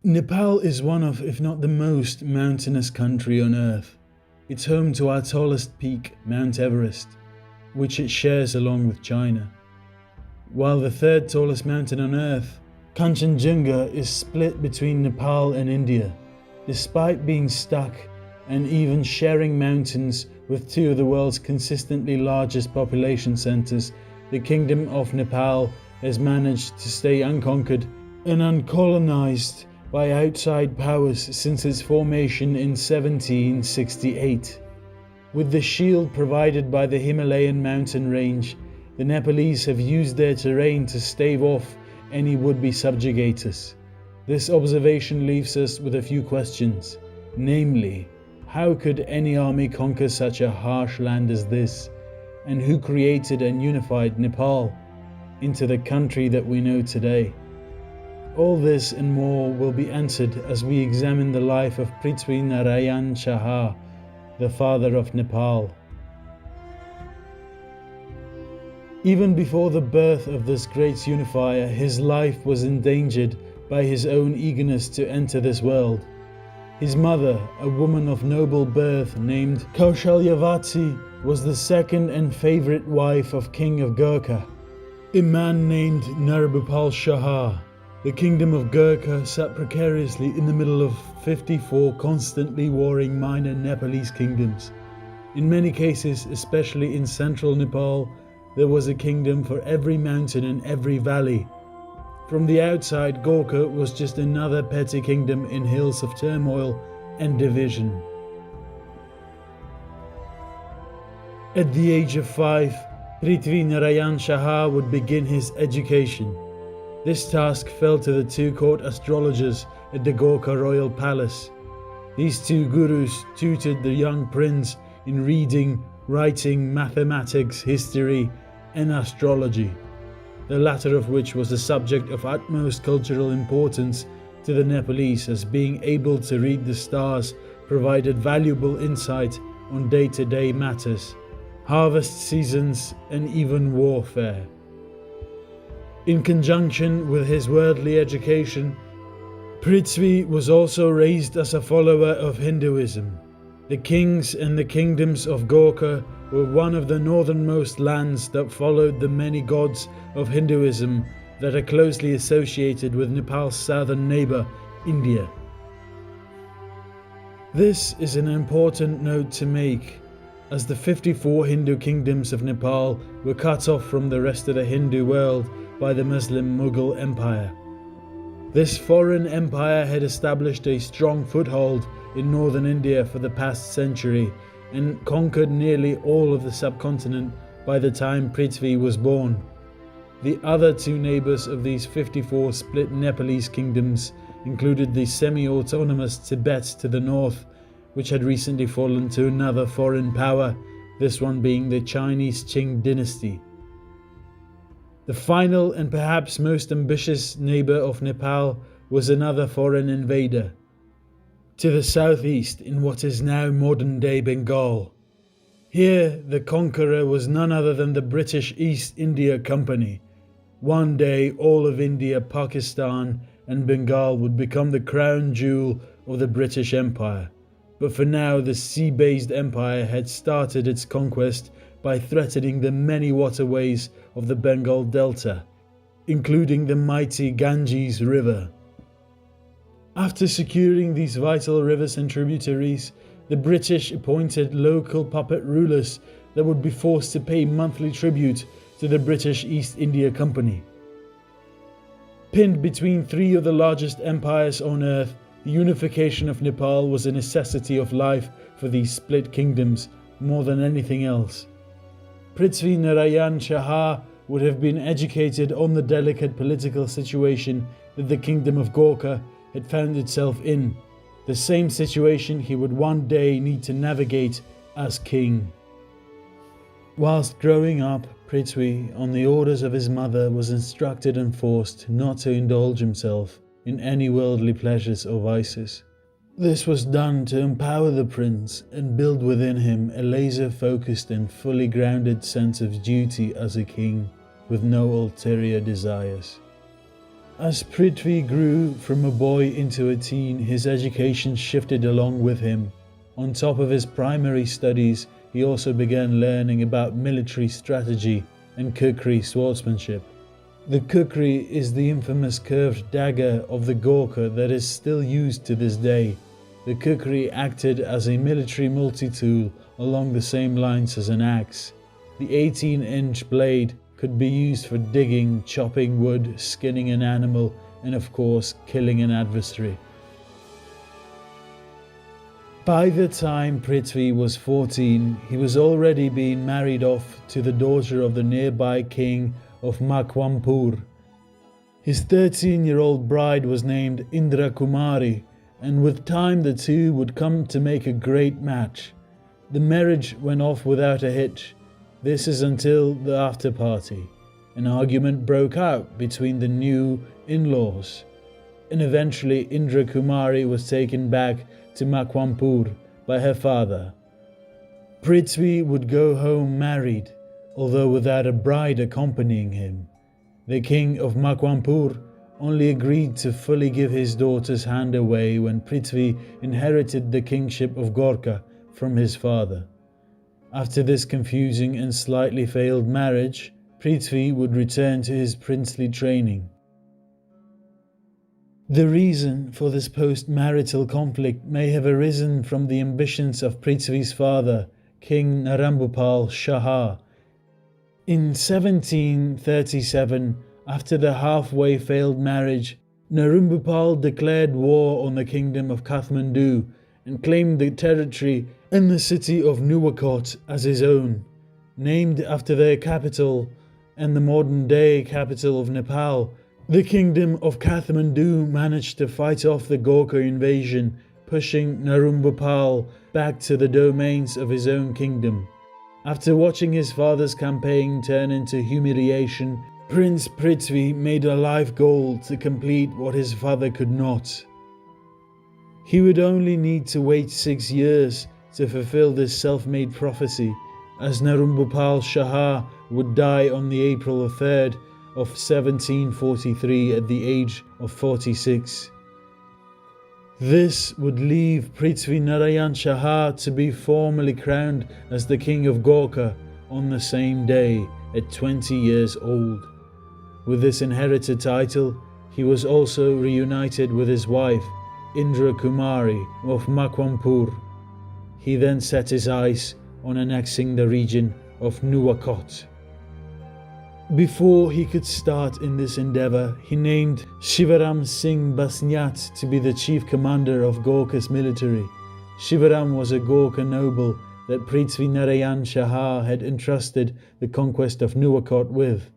Nepal is one of, if not the most, mountainous country on Earth. It's home to our tallest peak, Mount Everest, which it shares along with China. While the third tallest mountain on Earth, Kanchenjunga, is split between Nepal and India. Despite being stuck and even sharing mountains with two of the world's consistently largest population centers, the Kingdom of Nepal has managed to stay unconquered and uncolonized by outside powers since its formation in 1768. With the shield provided by the Himalayan mountain range, the Nepalese have used their terrain to stave off any would-be subjugators. This observation leaves us with a few questions, namely, how could any army conquer such a harsh land as this, and who created and unified Nepal into the country that we know today? All this and more will be answered as we examine the life of Prithvi Narayan Shah, the father of Nepal. Even before the birth of this great unifier, his life was endangered by his own eagerness to enter this world. His mother, a woman of noble birth named Kaushalyavati, was the second and favorite wife of King of Gorkha, a man named Narbopal Shah. The kingdom of Gorkha sat precariously in the middle of 54 constantly warring minor Nepalese kingdoms. In many cases, especially in central Nepal, there was a kingdom for every mountain and every valley. From the outside, Gorkha was just another petty kingdom in hills of turmoil and division. At the age of 5, Prithvi Narayan Shah would begin his education. This task fell to the two court astrologers at the Gorkha royal palace. These two gurus tutored the young prince in reading, writing, mathematics, history, and astrology, the latter of which was a subject of utmost cultural importance to the Nepalese, as being able to read the stars provided valuable insight on day-to-day matters, harvest seasons, and even warfare. In conjunction with his worldly education, Prithvi was also raised as a follower of Hinduism. The kings and the kingdoms of Gorkha were one of the northernmost lands that followed the many gods of Hinduism that are closely associated with Nepal's southern neighbor, India. This is an important note to make, as the 54 Hindu kingdoms of Nepal were cut off from the rest of the Hindu world by the Muslim Mughal Empire. This foreign empire had established a strong foothold in northern India for the past century and conquered nearly all of the subcontinent by the time Prithvi was born. The other two neighbors of these 54 split Nepalese kingdoms included the semi-autonomous Tibet to the north, which had recently fallen to another foreign power, this one being the Chinese Qing dynasty. The final and perhaps most ambitious neighbor of Nepal was another foreign invader, to the southeast in what is now modern-day Bengal. Here, the conqueror was none other than the British East India Company. One day, all of India, Pakistan, and Bengal would become the crown jewel of the British Empire. But for now, the sea-based empire had started its conquest by threatening the many waterways of the Bengal Delta, including the mighty Ganges River. After securing these vital rivers and tributaries, the British appointed local puppet rulers that would be forced to pay monthly tribute to the British East India Company. Pinned between three of the largest empires on earth, the unification of Nepal was a necessity of life for these split kingdoms more than anything else. Prithvi Narayan Shah would have been educated on the delicate political situation that the kingdom of Gorkha had found itself in, the same situation he would one day need to navigate as king. Whilst growing up, Prithvi, on the orders of his mother, was instructed and forced not to indulge himself in any worldly pleasures or vices. This was done to empower the prince and build within him a laser-focused and fully grounded sense of duty as a king, with no ulterior desires. As Prithvi grew from a boy into a teen, his education shifted along with him. On top of his primary studies, he also began learning about military strategy and kukri swordsmanship. The kukri is the infamous curved dagger of the Gorkha that is still used to this day. The kukri acted as a military multi-tool along the same lines as an axe. The 18-inch blade could be used for digging, chopping wood, skinning an animal, and of course killing an adversary. By the time Prithvi was 14, he was already being married off to the daughter of the nearby king of Makwampur. His 13-year-old bride was named Indra Kumari, and with time the two would come to make a great match. The marriage went off without a hitch. This is until the after party. An argument broke out between the new in-laws, and eventually Indra Kumari was taken back to Makwampur by her father. Prithvi would go home married, although without a bride accompanying him. The king of Makwampur only agreed to fully give his daughter's hand away when Prithvi inherited the kingship of Gorkha from his father. After this confusing and slightly failed marriage, Prithvi would return to his princely training. The reason for this post-marital conflict may have arisen from the ambitions of Prithvi's father, King Narayan Shah. In 1737, after the halfway failed marriage, Narayan declared war on the kingdom of Kathmandu and claimed the territory and the city of Nuwakot as his own. Named after their capital and the modern-day capital of Nepal, the kingdom of Kathmandu managed to fight off the Gorkha invasion, pushing Narayan back to the domains of his own kingdom. After watching his father's campaign turn into humiliation, Prince Prithvi made a life goal to complete what his father could not. He would only need to wait 6 years to fulfill this self-made prophecy, as Narayan Shah would die on the April 3rd of 1743 at the age of 46. This would leave Prithvi Narayan Shah to be formally crowned as the king of Gorkha on the same day at 20 years old. With this inherited title, he was also reunited with his wife, Indra Kumari of Makwampur. He then set his eyes on annexing the region of Nuwakot. Before he could start in this endeavour, he named Shivaram Singh Basnyat to be the chief commander of Gorkha's military. Shivaram was a Gorkha noble that Prithvi Narayan Shah had entrusted the conquest of Nuwakot with.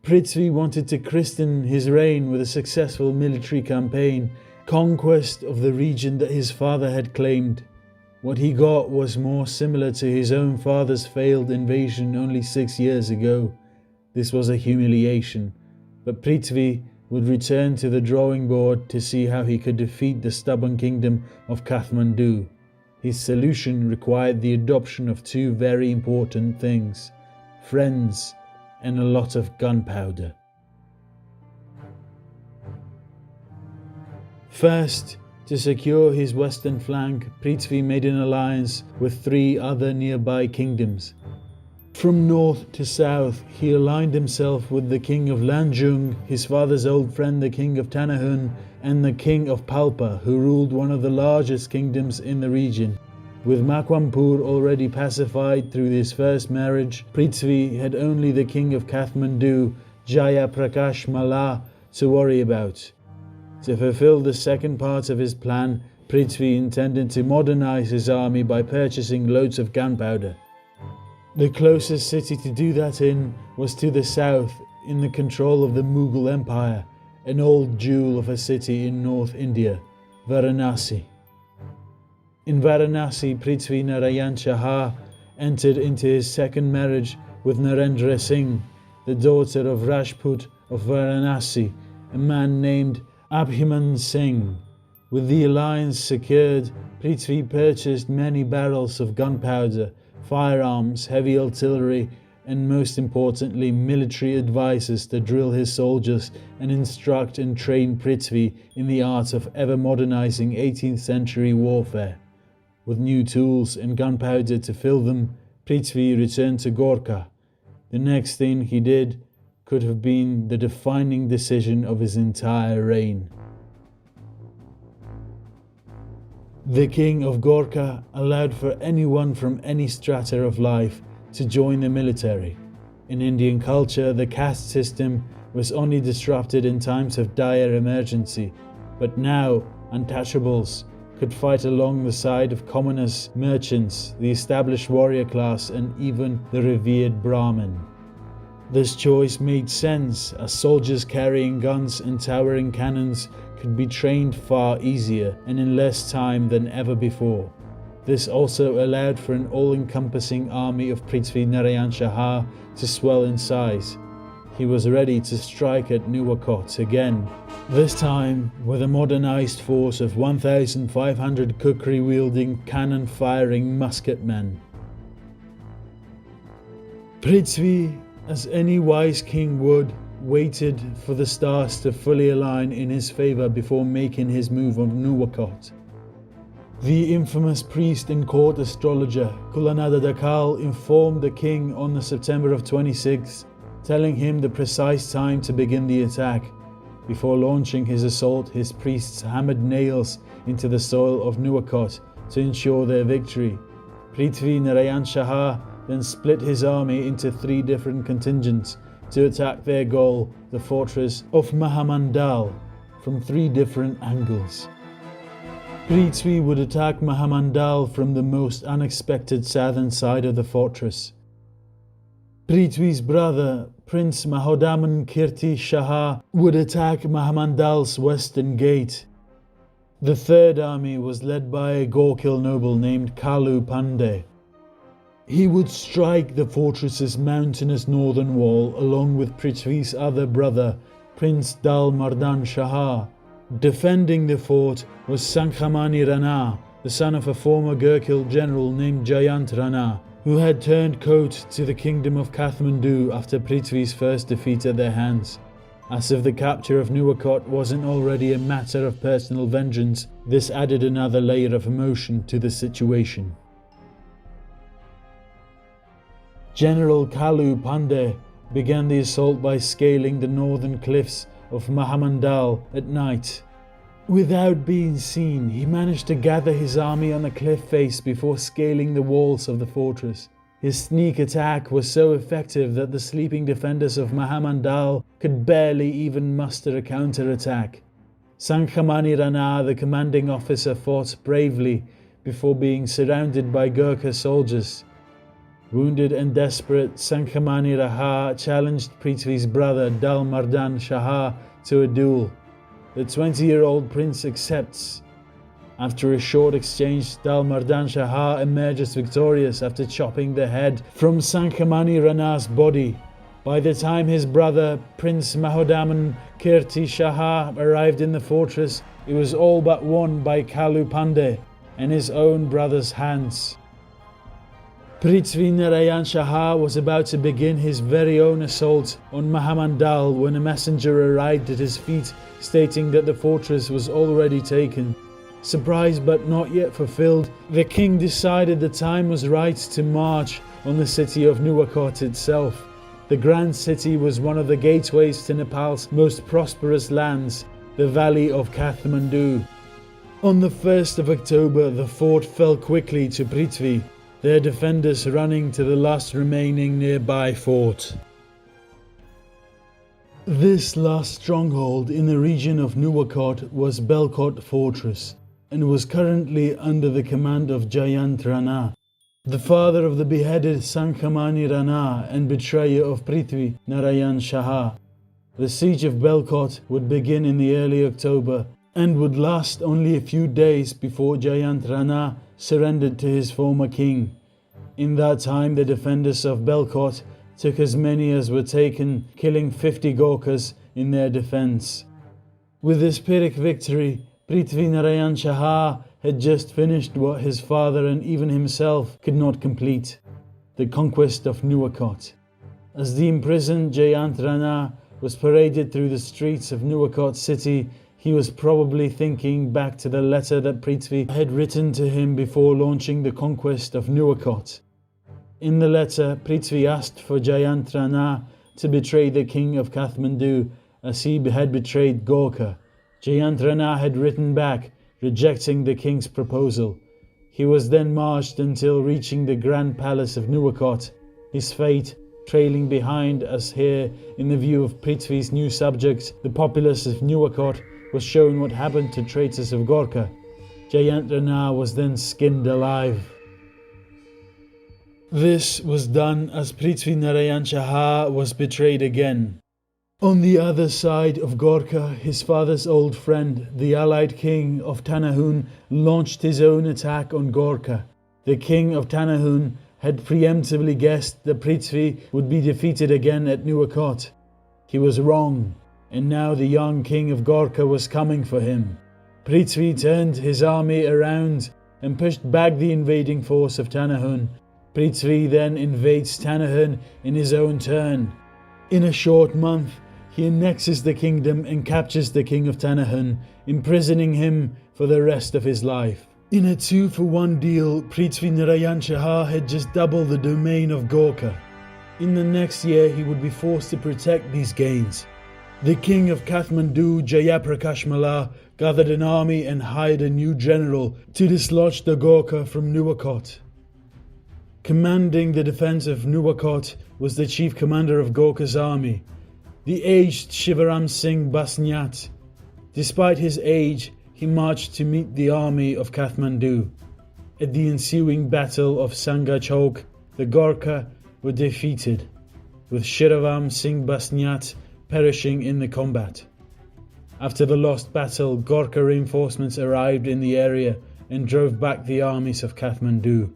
Prithvi wanted to christen his reign with a successful military campaign, conquest of the region that his father had claimed. What he got was more similar to his own father's failed invasion only 6 years ago. This was a humiliation, but Prithvi would return to the drawing board to see how he could defeat the stubborn kingdom of Kathmandu. His solution required the adoption of two very important things: friends and a lot of gunpowder. First, to secure his western flank, Prithvi made an alliance with 3 other nearby kingdoms. From north to south, he aligned himself with the king of Lanjung, his father's old friend the king of Tanahun, and the king of Palpa, who ruled one of the largest kingdoms in the region. With Makwampur already pacified through his first marriage, Prithvi had only the king of Kathmandu, Jaya Prakash Malla, to worry about. To fulfill the second part of his plan, Prithvi intended to modernize his army by purchasing loads of gunpowder. The closest city to do that in was to the south, in the control of the Mughal Empire, an old jewel of a city in North India, Varanasi. In Varanasi, Prithvi Narayan Shah entered into his second marriage with Narendra Singh, the daughter of Rajput of Varanasi, a man named Abhiman Singh. With the alliance secured, Prithvi purchased many barrels of gunpowder, firearms, heavy artillery, and most importantly military advisors to drill his soldiers and instruct and train Prithvi in the art of ever-modernizing 18th century warfare. With new tools and gunpowder to fill them, Prithvi returned to Gorkha. The next thing he did could have been the defining decision of his entire reign. The king of Gorkha allowed for anyone from any strata of life to join the military. In Indian culture, the caste system was only disrupted in times of dire emergency, but now untouchables could fight along the side of commoners, merchants, the established warrior class, and even the revered Brahmin. This choice made sense, as soldiers carrying guns and towering cannons could be trained far easier and in less time than ever before. This also allowed for an all-encompassing army of Prithvi Narayan Shah to swell in size. He was ready to strike at Nuwakot again, this time with a modernized force of 1,500 kukri-wielding, cannon-firing musketmen. Prithvi, as any wise king would, waited for the stars to fully align in his favor before making his move on Nuwakot. The infamous priest and court astrologer Kulanada Dakal informed the king on the September of 26, telling him the precise time to begin the attack. Before launching his assault, his priests hammered nails into the soil of Nuwakot to ensure their victory. Prithvi Narayan Shah then split his army into 3 different contingents to attack their goal, the fortress of Mahamandal, from 3 different angles. Prithvi would attack Mahamandal from the most unexpected southern side of the fortress. Prithvi's brother, Prince Mahodaman Kirti Shah, would attack Mahamandal's western gate. The third army was led by a Gorkha noble named Kalu Pandey. He would strike the fortress's mountainous northern wall along with Prithvi's other brother, Prince Dal Mardan Shah. Defending the fort was Sankhamani Rana, the son of a former Gurkhil general named Jayant Rana, who had turned coat to the kingdom of Kathmandu after Prithvi's first defeat at their hands. As if the capture of Nuwakot wasn't already a matter of personal vengeance, this added another layer of emotion to the situation. General Kalu Pandey began the assault by scaling the northern cliffs of Mahamandal at night. Without being seen, he managed to gather his army on a cliff face before scaling the walls of the fortress. His sneak attack was so effective that the sleeping defenders of Mahamandal could barely even muster a counter-attack. Sankhamani Rana, the commanding officer, fought bravely before being surrounded by Gorkha soldiers. Wounded and desperate, Sankhamani Raha challenged Prithvi's brother Dal Mardan Shah to a duel. The 20-year-old prince accepts. After a short exchange, Dal Mardan Shah emerges victorious after chopping the head from Sankhamani Rana's body. By the time his brother Prince Mahodaman Kirti Shah arrived in the fortress, it was all but won by Kalu Pandey and his own brother's hands. Prithvi Narayan Shah was about to begin his very own assault on Mahamandal when a messenger arrived at his feet stating that the fortress was already taken. Surprised but not yet fulfilled, the king decided the time was right to march on the city of Nuwakot itself. The grand city was one of the gateways to Nepal's most prosperous lands, the valley of Kathmandu. On the 1st of October, the fort fell quickly to Prithvi, their defenders running to the last remaining nearby fort. This last stronghold in the region of Nuwakot was Belkot Fortress and was currently under the command of Jayant Rana, the father of the beheaded Sankhamani Rana and betrayer of Prithvi Narayan Shah. The siege of Belkot would begin in the early October and would last only a few days before Jayant Rana surrendered to his former king. In that time, the defenders of Belkot took as many as were taken, killing 50 Gorkhas in their defense. With this Pyrrhic victory, Prithvi Narayan Shah had just finished what his father and even himself could not complete, the conquest of Nuwakot. As the imprisoned Jayant Rana was paraded through the streets of Nuwakot city, he was probably thinking back to the letter that Prithvi had written to him before launching the conquest of Nuwakot. In the letter, Prithvi asked for Jayant Rana to betray the king of Kathmandu as he had betrayed Gorkha. Jayant Rana had written back, rejecting the king's proposal. He was then marched until reaching the grand palace of Nuwakot, his fate trailing behind us. Here, in the view of Prithvi's new subjects, the populace of Nuwakot, was shown what happened to traitors of Gorkha. Jayant Rana was then skinned alive. This was done as Prithvi Narayan Shah was betrayed again. On the other side of Gorkha, his father's old friend, the allied king of Tanahun, launched his own attack on Gorkha. The king of Tanahun had preemptively guessed that Prithvi would be defeated again at Nuwakot. He was wrong, and now the young king of Gorkha was coming for him. Prithvi turned his army around and pushed back the invading force of Tanahun. Prithvi then invades Tanahun in his own turn. In a short month, he annexes the kingdom and captures the king of Tanahun, imprisoning him for the rest of his life. In a 2-for-1 deal, Prithvi Narayan Shah had just doubled the domain of Gorkha. In the next year, he would be forced to protect these gains. The king of Kathmandu, Jayaprakash Malla, gathered an army and hired a new general to dislodge the Gorkha from Nuwakot. Commanding the defense of Nuwakot was the chief commander of Gorkha's army, the aged Shivaram Singh Basnyat. Despite his age, he marched to meet the army of Kathmandu. At the ensuing battle of Sanga Chowk, the Gorkha were defeated, with Shiravam Singh Basnyat perishing in the combat. After the lost battle, Gorkha reinforcements arrived in the area and drove back the armies of Kathmandu.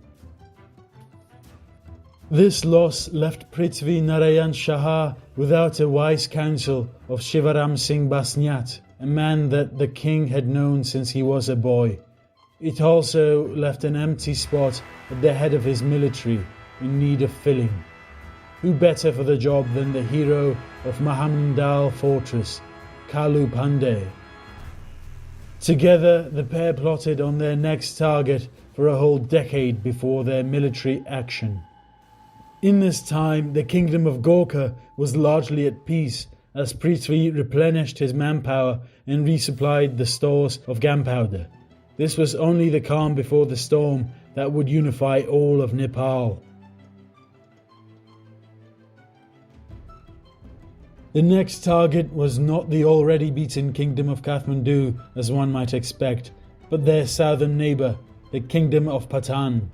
This loss left Prithvi Narayan Shah without a wise counsel of Shivaram Singh Basnyat, a man that the king had known since he was a boy. It also left an empty spot at the head of his military in need of filling. Who better for the job than the hero of Mahamandal fortress, Kalu Pandey? Together, the pair plotted on their next target for a whole decade before their military action. In this time, the kingdom of Gorkha was largely at peace, as Prithvi replenished his manpower and resupplied the stores of gunpowder. This was only the calm before the storm that would unify all of Nepal. The next target was not the already beaten kingdom of Kathmandu, as one might expect, but their southern neighbour, the kingdom of Patan.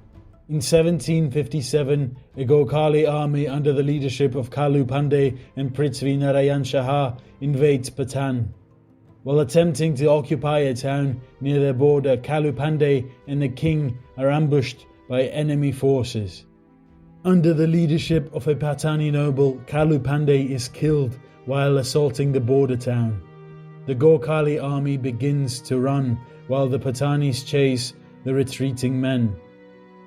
In 1757, a Gorkhali army under the leadership of Kalu Pandey and Prithvi Narayan Shah invades Patan. While attempting to occupy a town near their border, Kalu Pandey and the king are ambushed by enemy forces. Under the leadership of a Patani noble, Kalu Pandey is killed while assaulting the border town. The Gorkhali army begins to run while the Patanis chase the retreating men.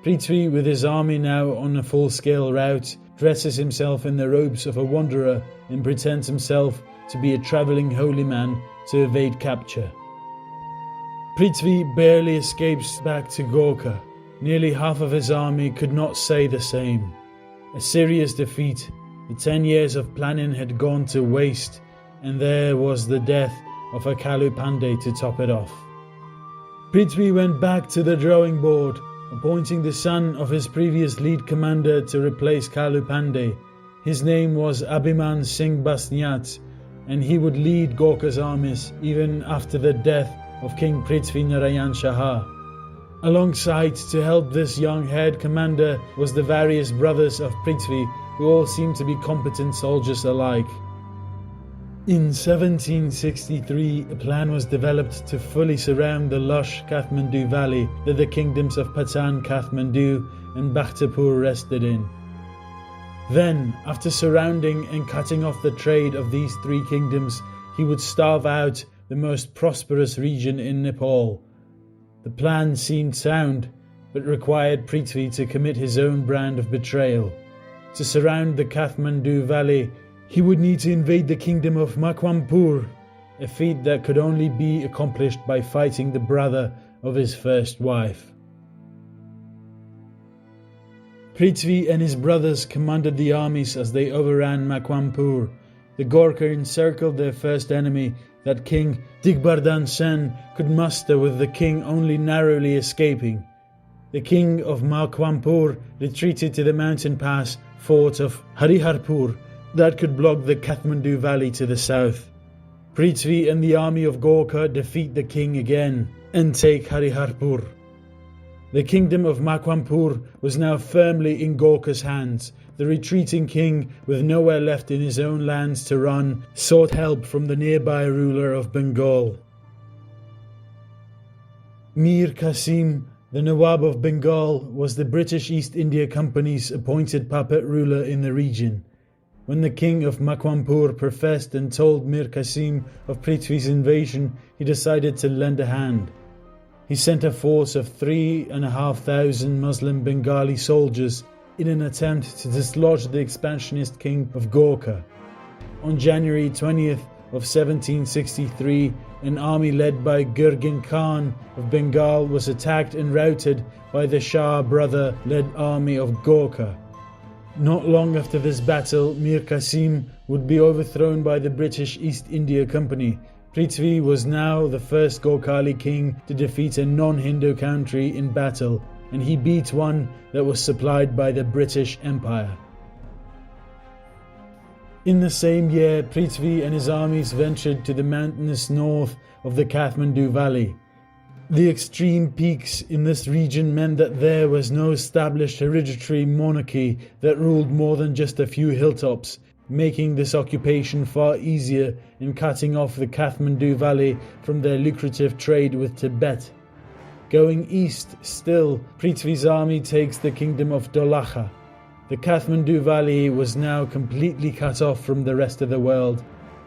Prithvi, with his army now on a full-scale route, dresses himself in the robes of a wanderer and pretends himself to be a travelling holy man to evade capture. Prithvi barely escapes back to Gorkha. Nearly half of his army could not say the same. A serious defeat. The 10 years of planning had gone to waste, and there was the death of a Kalu Pandey to top it off. Prithvi went back to the drawing board, appointing the son of his previous lead commander to replace Kalu Pandey. His name was Abhiman Singh Basnyat, and he would lead Gorkha's armies even after the death of King Prithvi Narayan Shah. Alongside to help this young head commander was the various brothers of Prithvi, who all seemed to be competent soldiers alike. In 1763, a plan was developed to fully surround the lush Kathmandu valley that the kingdoms of Patan, Kathmandu and Bhaktapur rested in. Then, after surrounding and cutting off the trade of these three kingdoms, he would starve out the most prosperous region in Nepal. The plan seemed sound, but required Prithvi to commit his own brand of betrayal. To surround the Kathmandu Valley, he would need to invade the kingdom of Makwanpur, a feat that could only be accomplished by fighting the brother of his first wife. Prithvi and his brothers commanded the armies as they overran Makwanpur. The Gorkha encircled their first enemy that King Digbardan Sen could muster, with the king only narrowly escaping. The king of Makwanpur retreated to the mountain pass fort of Hariharpur that could block the Kathmandu Valley to the south. Prithvi and the army of Gorkha defeat the king again and take Hariharpur. The kingdom of Makwanpur was now firmly in Gorkha's hands. The retreating king, with nowhere left in his own lands to run, sought help from the nearby ruler of Bengal. Mir Qasim, the Nawab of Bengal, was the British East India Company's appointed puppet ruler in the region. When the king of Makwanpur professed and told Mir Qasim of Prithvi's invasion, he decided to lend a hand. He sent a force of 3,500 Muslim Bengali soldiers in an attempt to dislodge the expansionist king of Gorkha. On January 20th of 1763, an army led by Gurgin Khan of Bengal was attacked and routed by the Shah brother-led army of Gorkha. Not long after this battle, Mir Qasim would be overthrown by the British East India Company. Prithvi was now the first Gorkhali king to defeat a non-Hindu country in battle, and he beat one that was supplied by the British Empire. In the same year, Prithvi and his armies ventured to the mountainous north of the Kathmandu Valley. The extreme peaks in this region meant that there was no established hereditary monarchy that ruled more than just a few hilltops, making this occupation far easier in cutting off the Kathmandu Valley from their lucrative trade with Tibet. Going east still, Prithvi's army takes the kingdom of Dolakha. The Kathmandu Valley was now completely cut off from the rest of the world.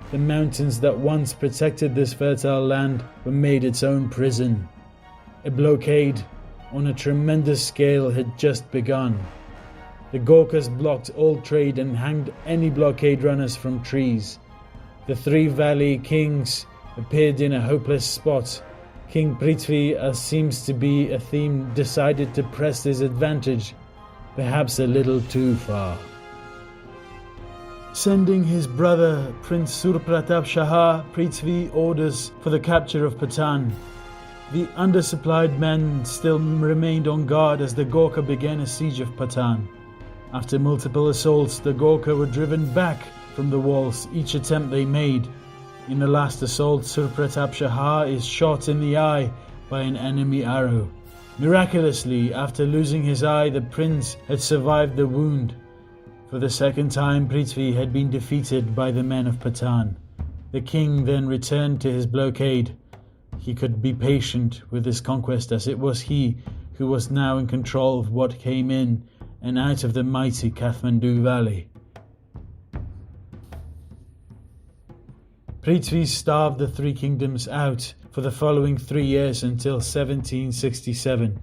The mountains that once protected this fertile land were made its own prison. A blockade on a tremendous scale had just begun. The Gorkhas blocked all trade and hanged any blockade runners from trees. The three valley kings appeared in a hopeless spot. King Prithvi, as seems to be a theme, decided to press his advantage, perhaps a little too far. Sending his brother Prince Surpratap Shah, Prithvi orders for the capture of Patan. The undersupplied men still remained on guard as the Gorkha began a siege of Patan. After multiple assaults, the Gorkha were driven back from the walls each attempt they made. In the last assault, Surpratap Shah is shot in the eye by an enemy arrow. Miraculously, after losing his eye, the prince had survived the wound. For the second time, Prithvi had been defeated by the men of Patan. The king then returned to his blockade. He could be patient with his conquest, as it was he who was now in control of what came in and out of the mighty Kathmandu Valley. Prithvi starved the three kingdoms out for the following 3 years until 1767.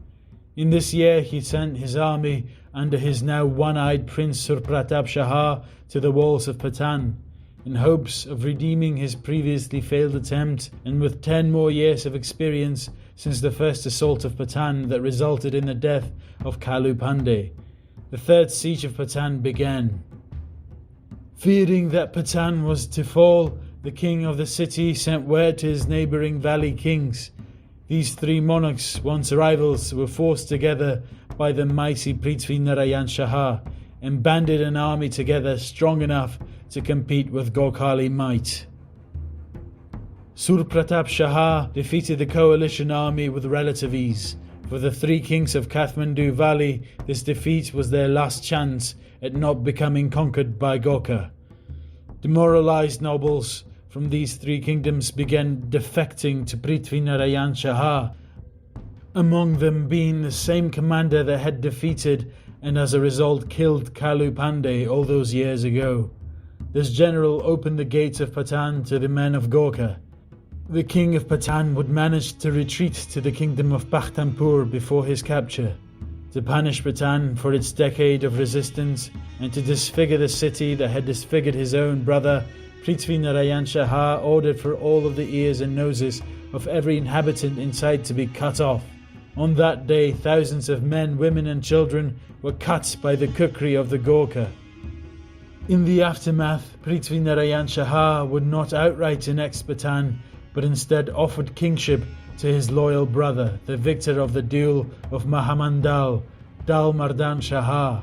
In this year he sent his army under his now one-eyed Prince Surpratap Shah to the walls of Patan, in hopes of redeeming his previously failed attempt, and with 10 more years of experience since the first assault of Patan that resulted in the death of Kalu Pandey. The third siege of Patan began. Fearing that Patan was to fall, the king of the city sent word to his neighbouring valley kings. These three monarchs, once rivals, were forced together by the mighty Prithvi Narayan Shah and banded an army together strong enough to compete with Gorkhali might. Surpratap Shah defeated the coalition army with relative ease. For the three kings of Kathmandu Valley, this defeat was their last chance at not becoming conquered by Gorkha. Demoralized nobles from these three kingdoms began defecting to Prithvi Narayan Shah, among them being the same commander that had defeated and as a result killed Kalu Pandey all those years ago. This general opened the gates of Patan to the men of Gorkha. The king of Patan would manage to retreat to the kingdom of Pakhtanpur before his capture. To punish Bhutan for its decade of resistance and to disfigure the city that had disfigured his own brother, Prithvi Narayan Shah ordered for all of the ears and noses of every inhabitant in sight to be cut off. On that day, thousands of men, women and children were cut by the kukri of the Gorkha. In the aftermath, Prithvi Narayan Shah would not outright annex Bhutan, but instead offered kingship to his loyal brother, the victor of the duel of Mahamandal, Dal Mardan Shah.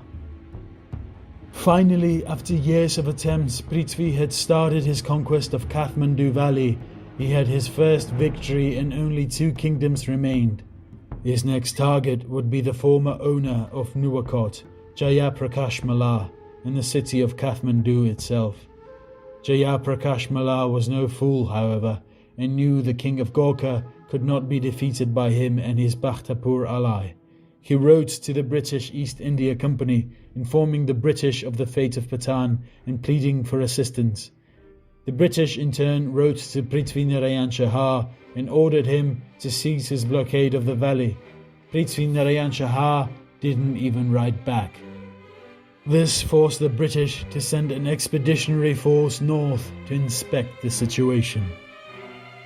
Finally, after years of attempts, Prithvi had started his conquest of Kathmandu Valley. He had his first victory and only 2 kingdoms remained. His next target would be the former owner of Nuwakot, Jaya Prakash Malla, in the city of Kathmandu itself. Jaya Prakash Malla was no fool, however, and knew the king of Gorkha could not be defeated by him and his Bhaktapur ally. He wrote to the British East India Company, informing the British of the fate of Bhutan and pleading for assistance. The British in turn wrote to Prithvi Narayan Shah and ordered him to cease his blockade of the valley. Prithvi Narayan Shah didn't even write back. This forced the British to send an expeditionary force north to inspect the situation.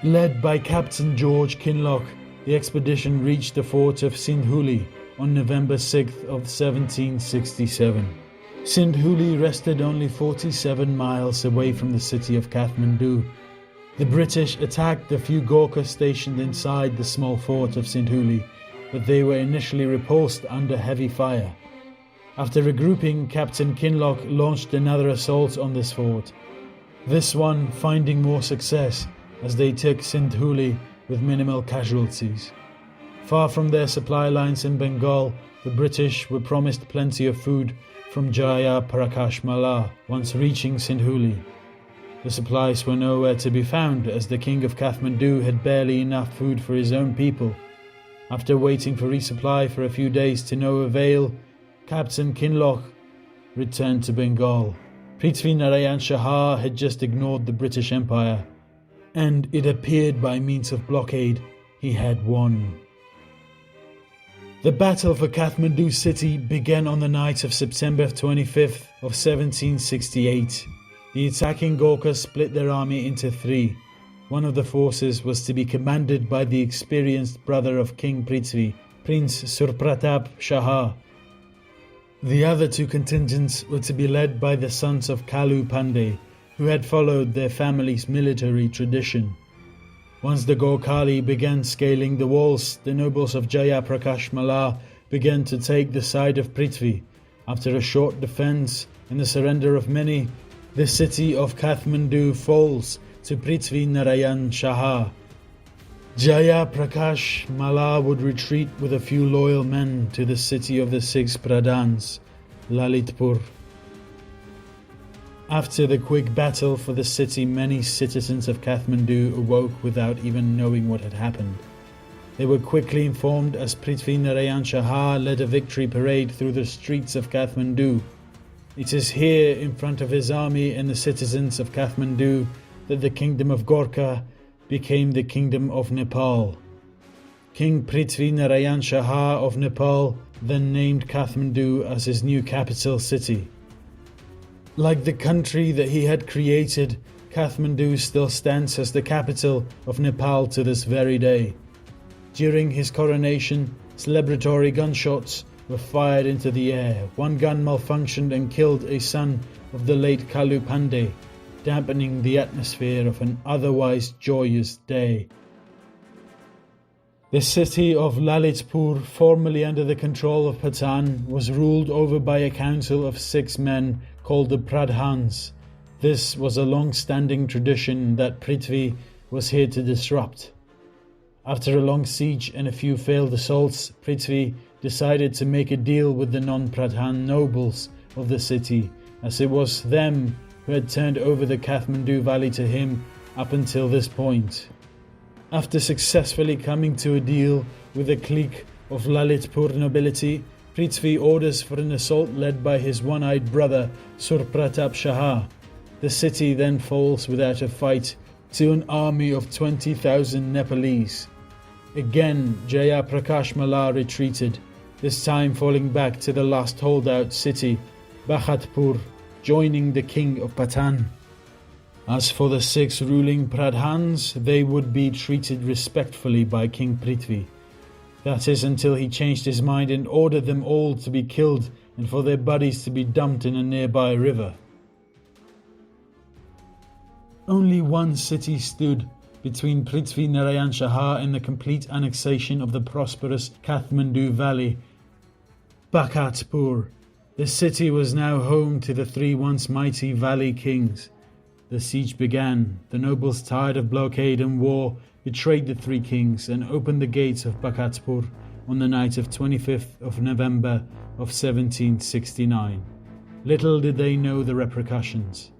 Led by Captain George Kinloch, the expedition reached the fort of Sindhuli on November 6th of 1767. Sindhuli rested only 47 miles away from the city of Kathmandu. The British attacked the few Gorkha stationed inside the small fort of Sindhuli, but they were initially repulsed under heavy fire. After regrouping, Captain Kinloch launched another assault on this fort, this one finding more success as they took Sindhuli with minimal casualties. Far from their supply lines in Bengal, the British were promised plenty of food from Jaya Prakash Malla once reaching Sindhuli. The supplies were nowhere to be found as the king of Kathmandu had barely enough food for his own people. After waiting for resupply for a few days to no avail, Captain Kinloch returned to Bengal. Prithvi Narayan Shah had just ignored the British Empire, and it appeared by means of blockade he had won. The battle for Kathmandu city began on the night of September 25th of 1768. The attacking Gorkha split their army into 3. One of the forces was to be commanded by the experienced brother of King Prithvi, Prince Surpratap Shah. The other 2 contingents were to be led by the sons of Kalu Pandey, who had followed their family's military tradition. Once the Gorkhali began scaling the walls, the nobles of Jaya Prakash Malla began to take the side of Prithvi. After a short defense and the surrender of many, the city of Kathmandu falls to Prithvi Narayan Shah. Jaya Prakash Malla would retreat with a few loyal men to the city of the 6 Pradhans, Lalitpur. After the quick battle for the city, many citizens of Kathmandu awoke without even knowing what had happened. They were quickly informed as Prithvi Narayan Shah led a victory parade through the streets of Kathmandu. It is here, in front of his army and the citizens of Kathmandu, that the kingdom of Gorkha became the kingdom of Nepal. King Prithvi Narayan Shah of Nepal then named Kathmandu as his new capital city. Like the country that he had created, Kathmandu still stands as the capital of Nepal to this very day. During his coronation, celebratory gunshots were fired into the air. One gun malfunctioned and killed a son of the late Kalu Pandey, dampening the atmosphere of an otherwise joyous day. The city of Lalitpur, formerly under the control of Bhutan, was ruled over by a council of 6 men called the Pradhans. This was a long-standing tradition that Prithvi was here to disrupt. After a long siege and a few failed assaults, Prithvi decided to make a deal with the non-Pradhan nobles of the city, as it was them who had turned over the Kathmandu valley to him up until this point. After successfully coming to a deal with a clique of Lalitpur nobility, Prithvi orders for an assault led by his one-eyed brother Surpratap Shah. The city then falls without a fight to an army of 20,000 Nepalese. Again, Jaya Prakash Malla retreated. this time falling back to the last holdout city, Bhagatpur, joining the king of Patan. As for the 6 ruling Pradhans, they would be treated respectfully by King Prithvi. That is until he changed his mind and ordered them all to be killed and for their bodies to be dumped in a nearby river. Only one city stood between Prithvi Narayan Shah and the complete annexation of the prosperous Kathmandu Valley, Bhagatpur. The city was now home to the 3 once mighty valley kings. The siege began. The nobles, tired of blockade and war, betrayed the 3 kings and opened the gates of Bhagatpur on the night of 25th of November of 1769. Little did they know the repercussions.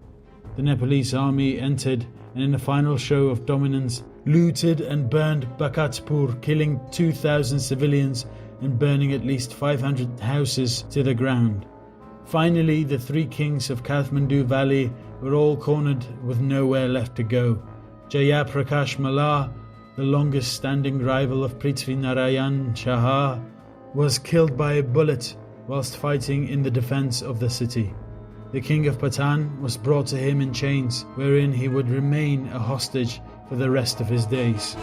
The Nepalese army entered and in a final show of dominance looted and burned Bhagatpur, killing 2,000 civilians and burning at least 500 houses to the ground. Finally, the 3 kings of Kathmandu Valley were all cornered with nowhere left to go. Jaya Prakash Malla, the longest standing rival of Prithvi Narayan Shah, was killed by a bullet whilst fighting in the defence of the city. The king of Patan was brought to him in chains, wherein he would remain a hostage for the rest of his days.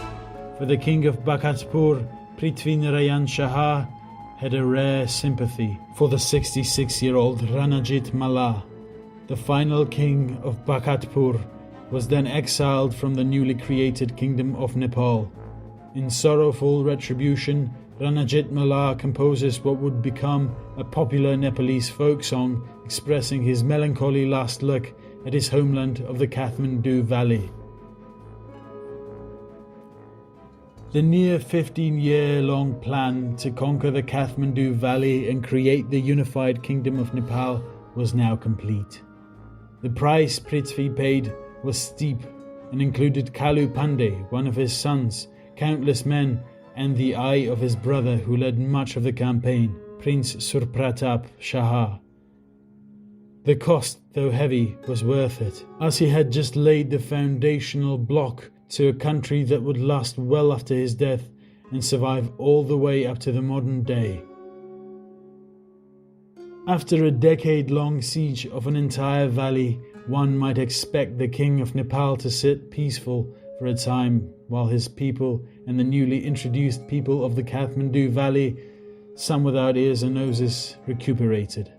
For the king of Bhagatpur, Prithvi Narayan Shah had a rare sympathy for the 66-year-old Ranajit Malla. The final king of Bhagatpur was then exiled from the newly created kingdom of Nepal. In sorrowful retribution, Ranajit Malla composes what would become a popular Nepalese folk song expressing his melancholy last look at his homeland of the Kathmandu Valley. The near 15-year-long plan to conquer the Kathmandu Valley and create the unified kingdom of Nepal was now complete. The price Prithvi paid was steep and included Kalu Pandey, one of his sons, countless men, and the eye of his brother who led much of the campaign, Prince Surpratap Shah. The cost, though heavy, was worth it, as he had just laid the foundational block to a country that would last well after his death and survive all the way up to the modern day. After a decade-long siege of an entire valley, one might expect the king of Nepal to sit peaceful for a time while his people and the newly introduced people of the Kathmandu Valley, some without ears and noses, recuperated.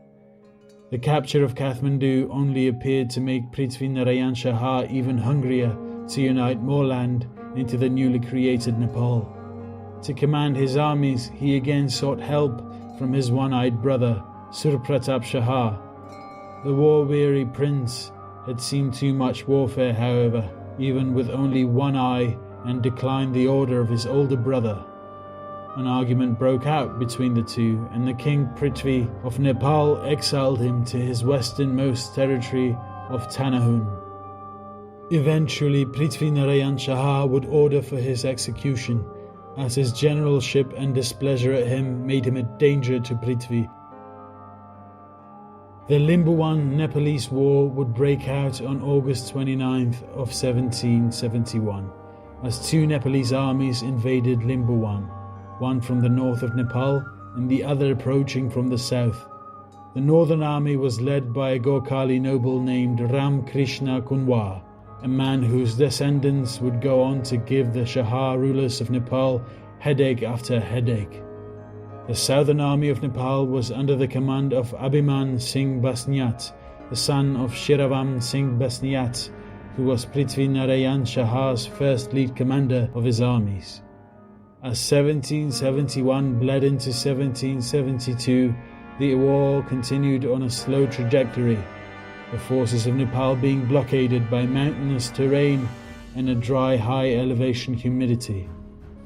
The capture of Kathmandu only appeared to make Prithvi Narayan Shah even hungrier to unite more land into the newly created Nepal. To command his armies, he again sought help from his one-eyed brother, Surpratap Shah. The war-weary prince had seen too much warfare, however, even with only one eye, and declined the order of his older brother. An argument broke out between the two, and the king Prithvi of Nepal exiled him to his westernmost territory of Tanahun. Eventually, Prithvi Narayan Shah would order for his execution, as his generalship and displeasure at him made him a danger to Prithvi. The Limbuwan Nepalese War would break out on August 29th of 1771, as 2 Nepalese armies invaded Limbuwan, one from the north of Nepal and the other approaching from the south. The northern army was led by a Gorkhali noble named Ram Krishna Kunwar, a man whose descendants would go on to give the Shah rulers of Nepal headache after headache. The southern army of Nepal was under the command of Abhiman Singh Basniat, the son of Shiravam Singh Basniat, who was Prithvi Narayan Shah's first lead commander of his armies. As 1771 bled into 1772, the war continued on a slow trajectory, the forces of Nepal being blockaded by mountainous terrain and a dry, high-elevation humidity.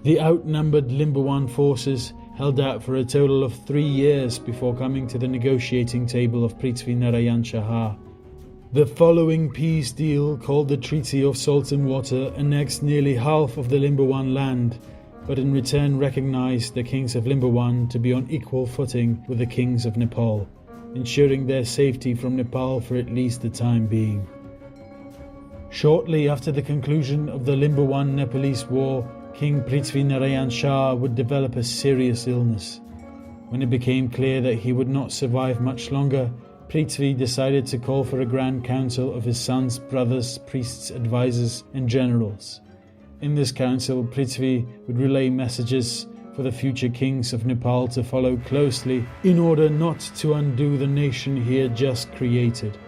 The outnumbered Limbuwan forces held out for a total of 3 years before coming to the negotiating table of Prithvi Narayan Shah. The following peace deal, called the Treaty of Salt and Water, annexed nearly half of the Limbuwan land, but in return recognized the kings of Limbuwan to be on equal footing with the kings of Nepal, ensuring their safety from Nepal for at least the time being. Shortly after the conclusion of the Limbuwan Nepalese War, King Prithvi Narayan Shah would develop a serious illness. When it became clear that he would not survive much longer, Prithvi decided to call for a grand council of his sons, brothers, priests, advisors, and generals. In this council, Prithvi would relay messages for the future kings of Nepal to follow closely in order not to undo the nation he had just created.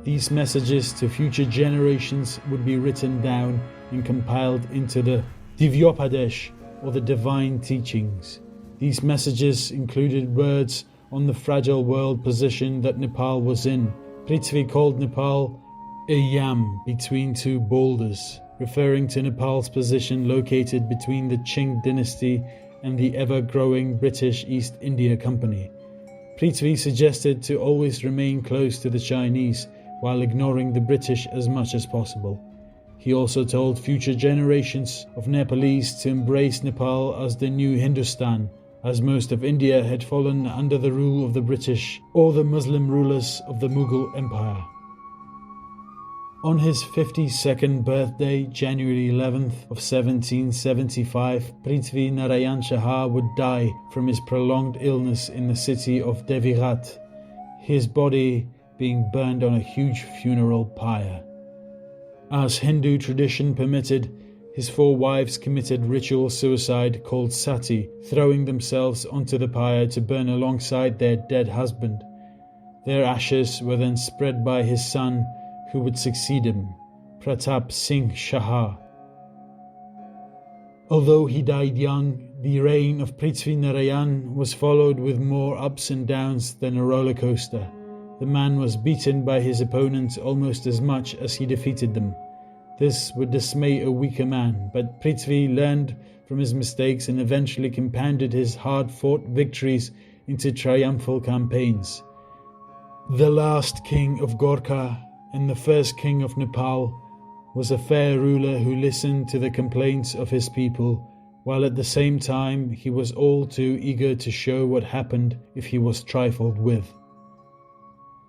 These messages to future generations would be written down and compiled into the Divyopadesh, or the divine teachings. These messages included words on the fragile world position that Nepal was in. Prithvi called Nepal a yam between two boulders, referring to Nepal's position located between the Qing dynasty and the ever-growing British East India Company. Prithvi suggested to always remain close to the Chinese while ignoring the British as much as possible. He also told future generations of Nepalese to embrace Nepal as the new Hindustan, as most of India had fallen under the rule of the British or the Muslim rulers of the Mughal Empire. On his 52nd birthday, January 11th of 1775, Prithvi Narayan Shah would die from his prolonged illness in the city of Devirat, his body being burned on a huge funeral pyre. As Hindu tradition permitted, his 4 wives committed ritual suicide called sati, throwing themselves onto the pyre to burn alongside their dead husband. Their ashes were then spread by his son, who would succeed him, Pratap Singh Shah. Although he died young, the reign of Prithvi Narayan was followed with more ups and downs than a roller coaster. The man was beaten by his opponents almost as much as he defeated them. This would dismay a weaker man, but Prithvi learned from his mistakes and eventually compounded his hard-fought victories into triumphal campaigns. The last king of Gorkha and the first king of Nepal was a fair ruler who listened to the complaints of his people, while at the same time he was all too eager to show what happened if he was trifled with.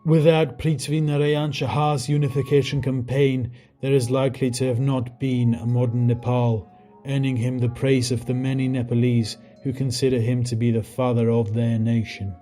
Without Prithvi Narayan Shah's unification campaign, there is likely to have not been a modern Nepal, earning him the praise of the many Nepalese who consider him to be the father of their nation.